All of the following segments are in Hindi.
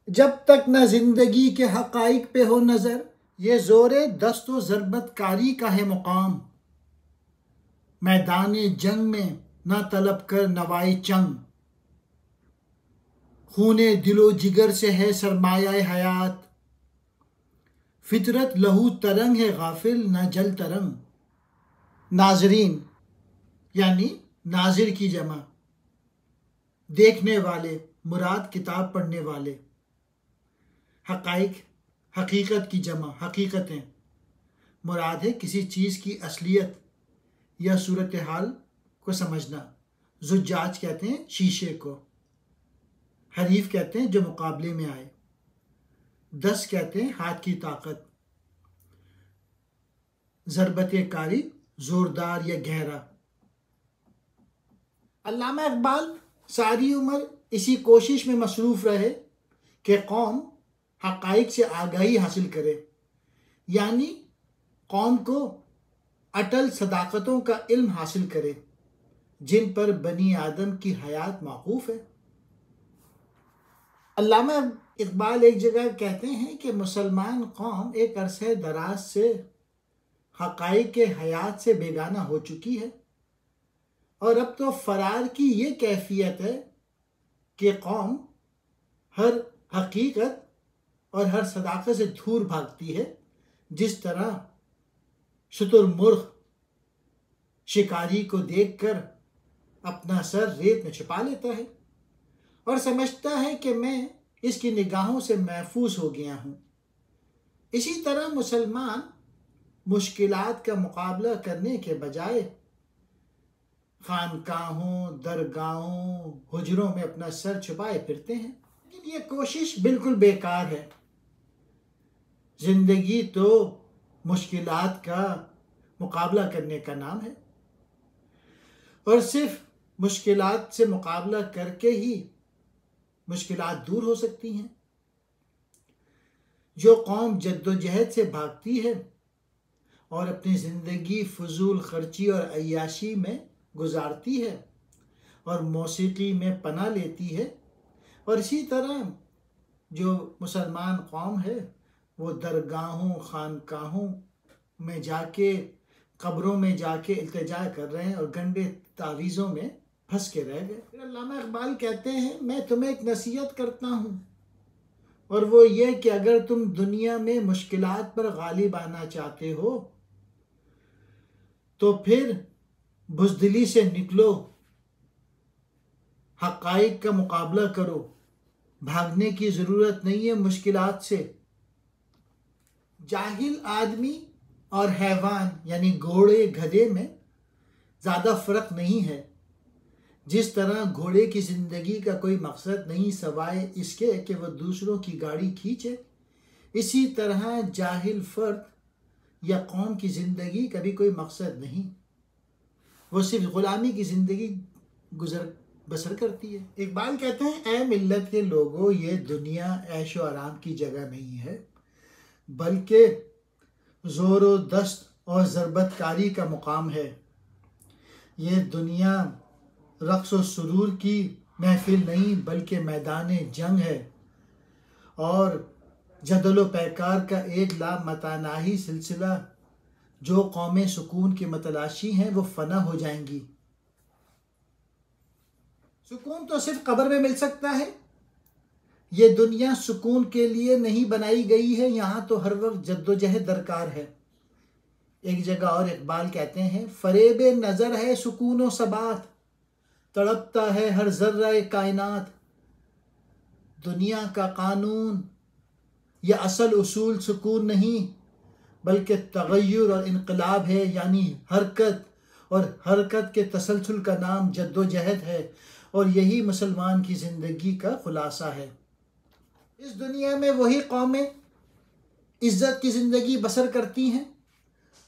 जब तक न जिंदगी के हकाइक पे हो नजर, ये जोरे दस्त व ज़रबतकारी का है मुकाम। मैदाने जंग में न तलब कर नवाए चंग, खूने दिलो जिगर से है सरमाया हयात। फितरत लहू तरंग है गाफिल न जल तरंग। नाजरीन यानी नाजिर की जमा, देखने वाले मुराद किताब पढ़ने वाले। हकाइक हकीकत की जमा, हकीकतें मुराद है किसी चीज़ की असलियत या सूरत हाल को समझना। जुज्जाज कहते हैं शीशे को। हरीफ कहते हैं जो मुकाबले में आए। दस कहते हैं हाथ की ताकत। ज़रबत कारी जोरदार या गहरा। अल्लामा इकबाल सारी उम्र इसी कोशिश में मसरूफ़ रहे कि कौम हक़ाइक़ से आगाही हासिल करे, यानी कौम को अटल सदाकतों का इल्म हासिल करे जिन पर बनी आदम की हयात मौकूफ़ है। अल्लामा इकबाल एक जगह कहते हैं कि मुसलमान कौम एक अरसे दराज से हक़ाइक़ के हयात से बेगाना हो चुकी है और अब तो फ़रार की ये कैफियत है कि कौम हर हकीकत और हर सदाकत से दूर भागती है, जिस तरह शुतुरमुर्ग शिकारी को देखकर अपना सर रेत में छिपा लेता है और समझता है कि मैं इसकी निगाहों से महफूज हो गया हूँ। इसी तरह मुसलमान मुश्किलात का मुकाबला करने के बजाय खानकाहों, दरगाहों, हुजरों में अपना सर छुपाए फिरते हैं, लेकिन ये कोशिश बिल्कुल बेकार है। जिंदगी तो मुश्किलात का मुकाबला करने का नाम है और सिर्फ मुश्किलात से मुकाबला करके ही मुश्किलात दूर हो सकती हैं। जो कौम जद्दोजहद से भागती है और अपनी ज़िंदगी फजूल खर्ची और अय्याशी में गुजारती है और मौसीकी में पनाह लेती है, और इसी तरह जो मुसलमान कौम है वो दरगाहों, खानकाहों में जाके, कब्रों में जाके इल्तिजा कर रहे हैं और गंदे तावीज़ों में फंस के रह गए। फिर अल्लामा इकबाल कहते हैं, मैं तुम्हें एक नसीहत करता हूँ और वो ये कि अगर तुम दुनिया में मुश्किलात पर गालिब आना चाहते हो तो फिर बुज़दिली से निकलो, हक़ाइक़ का मुकाबला करो। भागने की ज़रूरत नहीं है मुश्किलात से। जाहिल आदमी और हैवान यानी घोड़े गधे में ज़्यादा फ़र्क नहीं है। जिस तरह घोड़े की ज़िंदगी का कोई मकसद नहीं सवाए इसके कि वह दूसरों की गाड़ी खींचे, इसी तरह जाहिल फ़र्द या कौम की ज़िंदगी का भी कोई मकसद नहीं, वो सिर्फ ग़ुलामी की ज़िंदगी गुजर बसर करती है। इकबाल कहते हैं, ऐ मिल्लत के लोगों, ये दुनिया ऐशो आराम की जगह नहीं है, बल्कि ज़ोर व दस्त और ज़रबतकारी का मुकाम है। ये दुनिया रक़्स व सुरूर की महफिल नहीं बल्कि मैदान जंग है और जदलो पैकार का एक लामतानाही सिलसिला। जो कौमें सुकून की मतलाशी हैं वो फना हो जाएंगी। सुकून तो सिर्फ कब्र में मिल सकता है। ये दुनिया सुकून के लिए नहीं बनाई गई है, यहाँ तो हर वक्त जद्दोजहद दरकार है। एक जगह और इकबाल कहते हैं, फरेबे नज़र है सुकून व सबात, तड़पता है हर जर्रा कायनात। दुनिया का कानून या असल उसूल सुकून नहीं बल्कि तगय्युर और इनकलाब है, यानी हरकत, और हरकत के तसलसल का नाम जद्दोजहद है और यही मुसलमान की ज़िंदगी का खुलासा है। इस दुनिया में वही कौमें इज़्ज़त की ज़िंदगी बसर करती हैं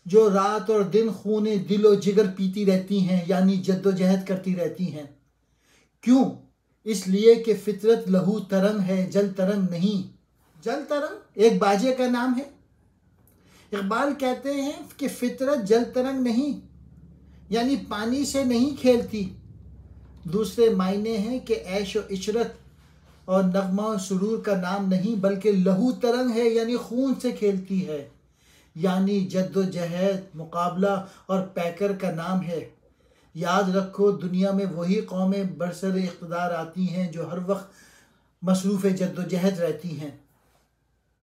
जो रात और दिन खूने दिलो जिगर पीती रहती हैं, यानी जद्दोजहद करती रहती हैं। क्यों? इसलिए कि फितरत लहू तरंग है, जल तरंग नहीं। जल तरंग एक बाजे का नाम है। इकबाल कहते हैं कि फितरत जल तरंग नहीं यानी पानी से नहीं खेलती। दूसरे मायने हैं कि ऐश व इशरत और नगमा और सुरूर का नाम नहीं बल्कि लहू तरंग है, यानी खून से खेलती है, यानी जद्दोजहद, मुकाबला और पैकर का नाम है। याद रखो, दुनिया में वही कौमें बरसर इक़्तिदार आती हैं जो हर वक्त मसरूफ़ जद्दोजहद रहती हैं।